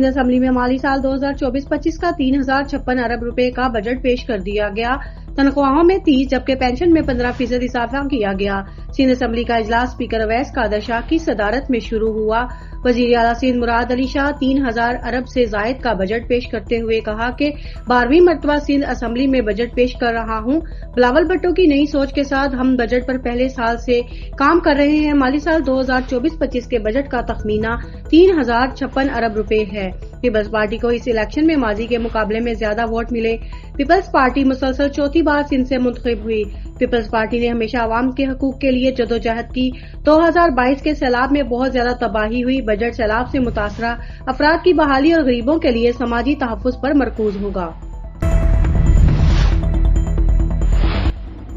Sindh assembly में माली साल 2024-25 का 3056 अरब रुपए का बजट पेश कर दिया गया। तनख्वाहों में 30 जबकि पेंशन में 15% इजाफा किया गया। सिंध असम्बली का इजलास स्पीकर अवैस कादर शाह की सदारत में शुरू हुआ। वजीर आला सिंध मुराद अली शाह 3000 अरब से जायद का बजट पेश करते हुए कहा कि 12वीं मरतबा सिंध असम्बली में बजट पेश कर रहा हूं। बिलावल भुट्टो की नई सोच के साथ हम बजट पर पहले साल से काम कर रहे हैं। माली साल 2024-25 के बजट का तखमीना 3056 अरब रुपए है। पीपल्स पार्टी को इस इलेक्शन में माजी के मुकाबले में ज्यादा वोट मिले। पीपल्स पार्टी मुसलसल चौथी बार सिंध से मुंतखब हुई। पीपल्स पार्टी ने हमेशा अवाम के हकूक के लिए जदोजहद की। 2022 के सैलाब में बहुत ज्यादा तबाही हुई। बजट सैलाब से मुतासरा अफराद की बहाली और गरीबों के लिए समाजी तहफ़्फ़ुज़ पर मरकूज होगा।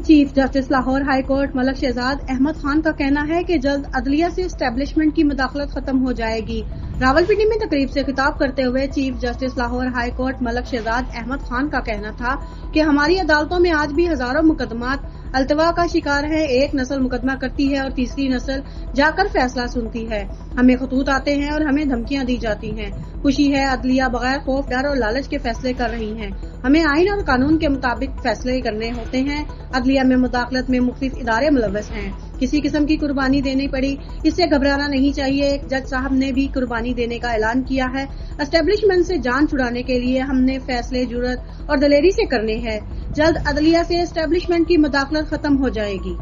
Chief justice Lahore high court Malik Shahzad Ahmed Khan का कहना है कि जल्द अदलिया से एस्टेब्लिशमेंट की मुदाखलत खत्म हो जाएगी। रावलपिंडी में तकरीब से खिताब करते हुए chief justice Lahore high court Malik Shahzad Ahmed Khan का कहना था कि हमारी अदालतों में आज भी हजारों मुकदमात अल्तवा का शिकार है। एक नस्ल मुकदमा करती है और तीसरी नस्ल जाकर फैसला सुनती है। हमें खतूत आते हैं और हमें धमकियां दी जाती हैं। खुशी है अदलिया बगैर खौफ डर और लालच के फैसले कर रही हैं। हमें आइन और कानून के मुताबिक फैसले करने होते हैं। अदलिया में मुदाखलत में मुख्तलिफ इदारे मुलव्वस हैं। किसी किस्म की कुर्बानी देनी पड़ी, इससे घबराना नहीं चाहिए। जज साहब ने भी कुर्बानी देने का ऐलान किया है। एस्टेब्लिशमेंट से जान छुड़ाने के लिए हमने फैसले जुर्रत और दलेरी से करने हैं। जल्द अदलिया से एस्टेब्लिशमेंट की मुदाखलत खत्म हो जाएगी।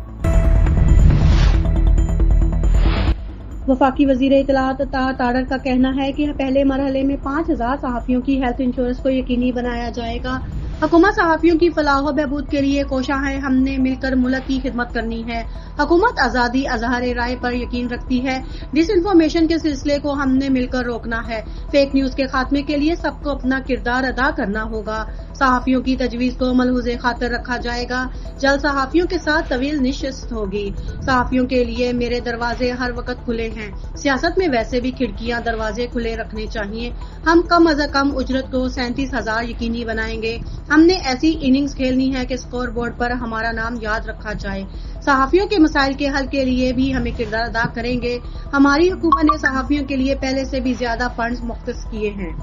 वफाकी वजीर इत्तलात अता ताड़र का कहना है कि पहले मरहले में 5000 सहाफियों की हेल्थ इंश्योरेंस को यकीनी बनाया जाएगा। हुकूमत सहाफियों की फलाह व बहबूद के लिए कोशा है। हमने मिलकर मुल्क की खिदमत करनी है। हुकूमत आजादी अजहार राय पर यकीन रखती है। डिसइंफॉर्मेशन के सिलसिले को हमने मिलकर रोकना है। फेक न्यूज के खात्मे के लिए सबको अपना किरदार अदा करना होगा। सहाफियों की तजवीज को मलहूज़े खातिर रखा जाएगा। जल्द सहाफियों के साथ तवील निशस्त होगी। सहाफियों के लिए मेरे दरवाजे हर वक्त खुले हैं। सियासत में वैसे भी खिड़कियां दरवाजे खुले रखने चाहिए। हम कम अज़ कम उजरत को 37,000 यकीनी बनाएंगे। हमने ऐसी इनिंग्स खेलनी है कि स्कोर बोर्ड पर हमारा नाम याद रखा जाए। सहाफियों के मसाइल के हल के लिए भी हमें किरदार अदा करेंगे। हमारी हुकूमत ने सहाफियों के लिए पहले से भी ज्यादा फंड्स मुख्तस किए हैं।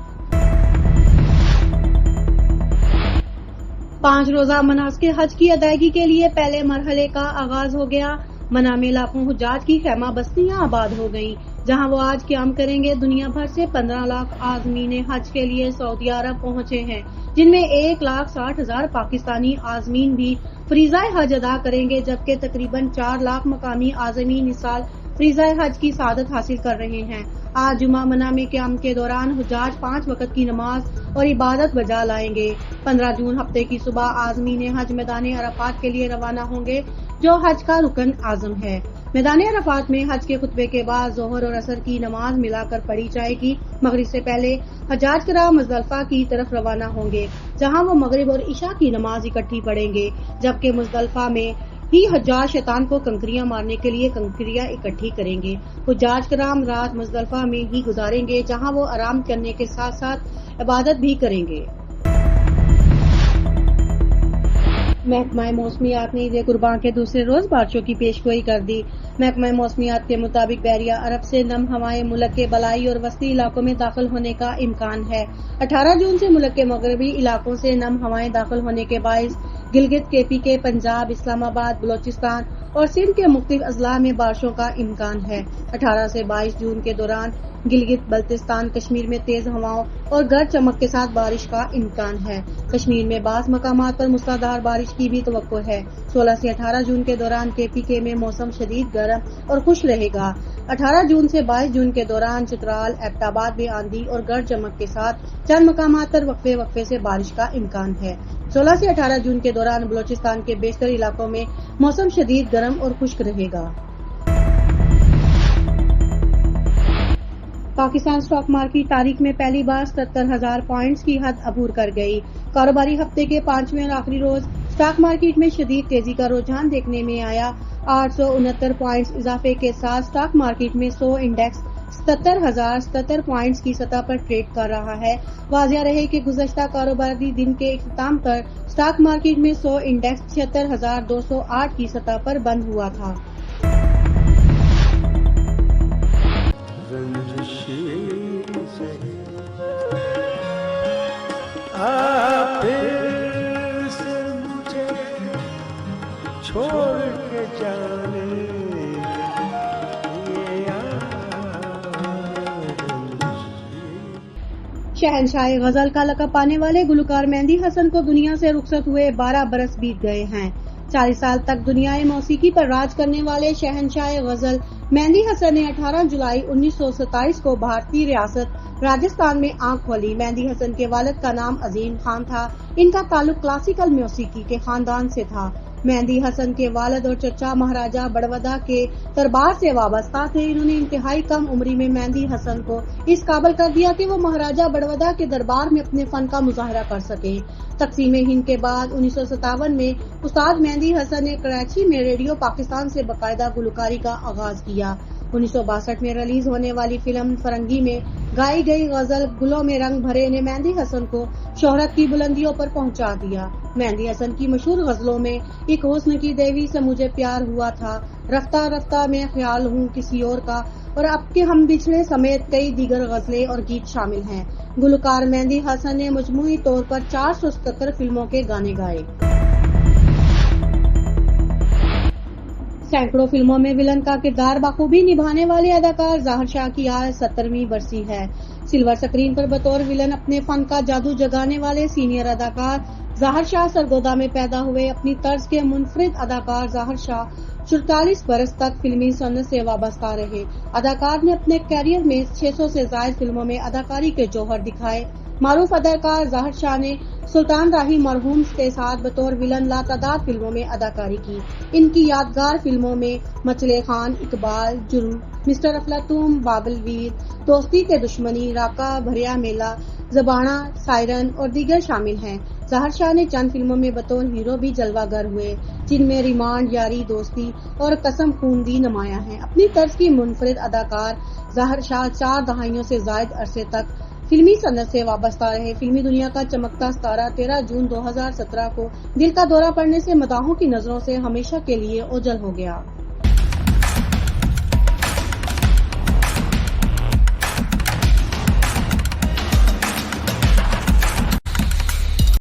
5 रोजा मनासिक हज की अदायगी के लिए पहले मरहले का आगाज हो गया। मना में लाखों हुज्जाज की खैमा बस्तियां आबाद हो गईं, जहां वो आज क़याम करेंगे। दुनिया भर से 15 लाख आज़मीन हज के लिए सऊदी अरब पहुंचे हैं, जिनमें 1,60,000 पाकिस्तानी आज़मीन भी फरीज़ाए हज अदा करेंगे, जबकि तकरीबन 4 लाख मकामी आज़मीन इस साल फरीज़ाए हज की सादत हासिल कर रहे हैं। आज जुमा मना में क़याम के दौरान हुज्जाज 5 वक्त की नमाज और इबादत बजा लाएंगे। 15 जून हफ्ते की सुबह आज़मीन हज मैदान अरफात के लिए रवाना होंगे, जो हज का रुकन आजम है। मैदान अरफात में हज के खुतबे के बाद जोहर और असर की नमाज मिलाकर पढ़ी जाएगी। मगरिब से पहले हज्जाज कराम मुज़दलिफा की तरफ रवाना होंगे, जहां वो मगरिब और इशा की नमाज इकट्ठी पढ़ेंगे, जबकि मुज़दलिफा में ही हज्जाज शैतान को कंकरियां मारने के लिए कंकरियां इकट्ठी करेंगे। हज्जाज कराम रात मुज़दलिफा में ही गुजारेंगे, जहां वो आराम करने के साथ साथ इबादत भी करेंगे। महकमा मौसमियात ने ईद कुर्बान के दूसरे रोज बारिशों की पेशगोई कर दी। महकमा मौसमियात के मुताबिक बहरिया अरब से नम हवाएं मुल्क के बलाई और वस्ती इलाकों में दाखिल होने का इम्कान है। 18 जून से मुल्क के मगरबी इलाकों से नम हवाएं दाखिल होने के बाइस गिलगित, KPK, पंजाब, इस्लामाबाद, बलोचिस्तान और सिंध के मुख्तलिफ अजला में बारिशों का इम्कान है। 18 से 22 जून के दौरान गिलगित, बल्तिस्तान, कश्मीर में तेज हवाओं और गरज चमक के साथ बारिश का इम्कान है। कश्मीर में बाज़ मकामात पर मूसलाधार बारिश की भी तवक्को है। 16 से 18 जून के दौरान KPK में मौसम शदीद गर्म और खुश रहेगा। 18 जून से 22 जून के दौरान चित्राल, एबटाबाद में आंधी और गरज चमक के साथ चंद मकामात पर वक्फे वक्फे से बारिश का इम्कान है। 16 से 18 जून के दौरान बलोचिस्तान के बेशतर इलाकों में मौसम शदीद गर्म और खुश्क रहेगा। पाकिस्तान स्टॉक मार्केट तारीख में पहली बार 77,000 पॉइंट्स की हद अबूर कर गई। कारोबारी हफ्ते के 5वें और आखिरी रोज स्टॉक मार्केट में शदीद तेजी का रुझान देखने में आया। 869 पॉइंट्स इजाफे के साथ स्टॉक मार्केट में 100 इंडेक्स 77,077 पॉइंट्स की सतह पर ट्रेड कर रहा है। वाज़िया रहे कि गुज़श्ता कारोबारी दिन के इख्तिताम पर स्टॉक मार्केट में 100 इंडेक्स 76,208 की सतह पर बंद हुआ था। پھر سے مجھے چھوڑ کے جانے شہنشاہ غزل کا لقب پانے والے گلوکار مہندی حسن کو دنیا سے رخصت ہوئے 12 برس بیت گئے ہیں۔ 40 سال تک دنیائے موسیقی پر راج کرنے والے شہنشاہ غزل مہندی حسن نے 18 جولائی 1927 کو بھارتی ریاست راجستھان میں آنکھ کھولی۔ مہندی حسن کے والد کا نام عظیم خان تھا۔ ان کا تعلق کلاسیکل موسیقی کے خاندان سے تھا۔ مہندی حسن کے والد اور چچا مہاراجہ بڑودہ کے دربار سے وابستہ تھے۔ انہوں نے انتہائی کم عمری میں مہندی حسن کو اس قابل کر دیا کہ وہ مہاراجہ بڑودہ کے دربار میں اپنے فن کا مظاہرہ کر سکیں۔ تقسیم ہند کے بعد 1957 میں استاد مہندی حسن نے کراچی میں ریڈیو پاکستان سے باقاعدہ گلوکاری کا آغاز کیا۔ 1962 میں ریلیز ہونے والی فلم فرنگی میں گائی گئی غزل گلوں میں رنگ بھرے نے مہندی حسن کو شہرت کی بلندیوں پر پہنچا دیا۔ مہندی حسن کی مشہور غزلوں میں ایک حسن کی دیوی سے مجھے پیار ہوا تھا، رفتہ رفتہ میں خیال ہوں کسی اور کا، اور اب کے ہم بچھڑے سمیت کئی دیگر غزلیں اور گیت شامل ہیں۔ گلوکار مہندی حسن نے مجموعی طور پر 477 فلموں کے گانے گائے۔ سینکڑوں فلموں میں ولن کا کردار بخوبی نبھانے والے اداکار ظاہر شاہ کی آج 70ویں برسی ہے۔ سلور سکرین پر بطور ولن اپنے فن کا جادو جگانے والے سینئر اداکار ظاہر شاہ سرگودا میں پیدا ہوئے۔ اپنی طرز کے منفرد اداکار ظاہر شاہ 44 برس تک فلمی صنعت سے وابستہ رہے۔ اداکار نے اپنے کیریئر میں 600 سے زائد فلموں میں اداکاری کے جوہر دکھائے۔ معروف اداکار ظاہر شاہ نے سلطان راہی مرحوم کے ساتھ بطور ولن لاتعداد فلموں میں اداکاری کی۔ ان کی یادگار فلموں میں مچلے خان، اقبال، جرم، مسٹر افلاطون، بابل ویر، دوستی تے دشمنی، راکا بھریا میلہ، زبانہ، سائرن اور دیگر شامل ہیں۔ ظاہر شاہ نے چند فلموں میں بطور ہیرو بھی جلوہ گر ہوئے، جن میں ریمانڈ، یاری دوستی اور قسم خون دی نمایاں ہیں۔ اپنی طرز کی منفرد اداکار ظاہر شاہ 4 دہائیوں سے زائد عرصے تک فلمی صنعت سے وابستہ رہے۔ فلمی دنیا کا چمکتا ستارہ 13 جون 2017 کو دل کا دورہ پڑنے سے مداحوں کی نظروں سے ہمیشہ کے لیے اوجھل ہو گیا۔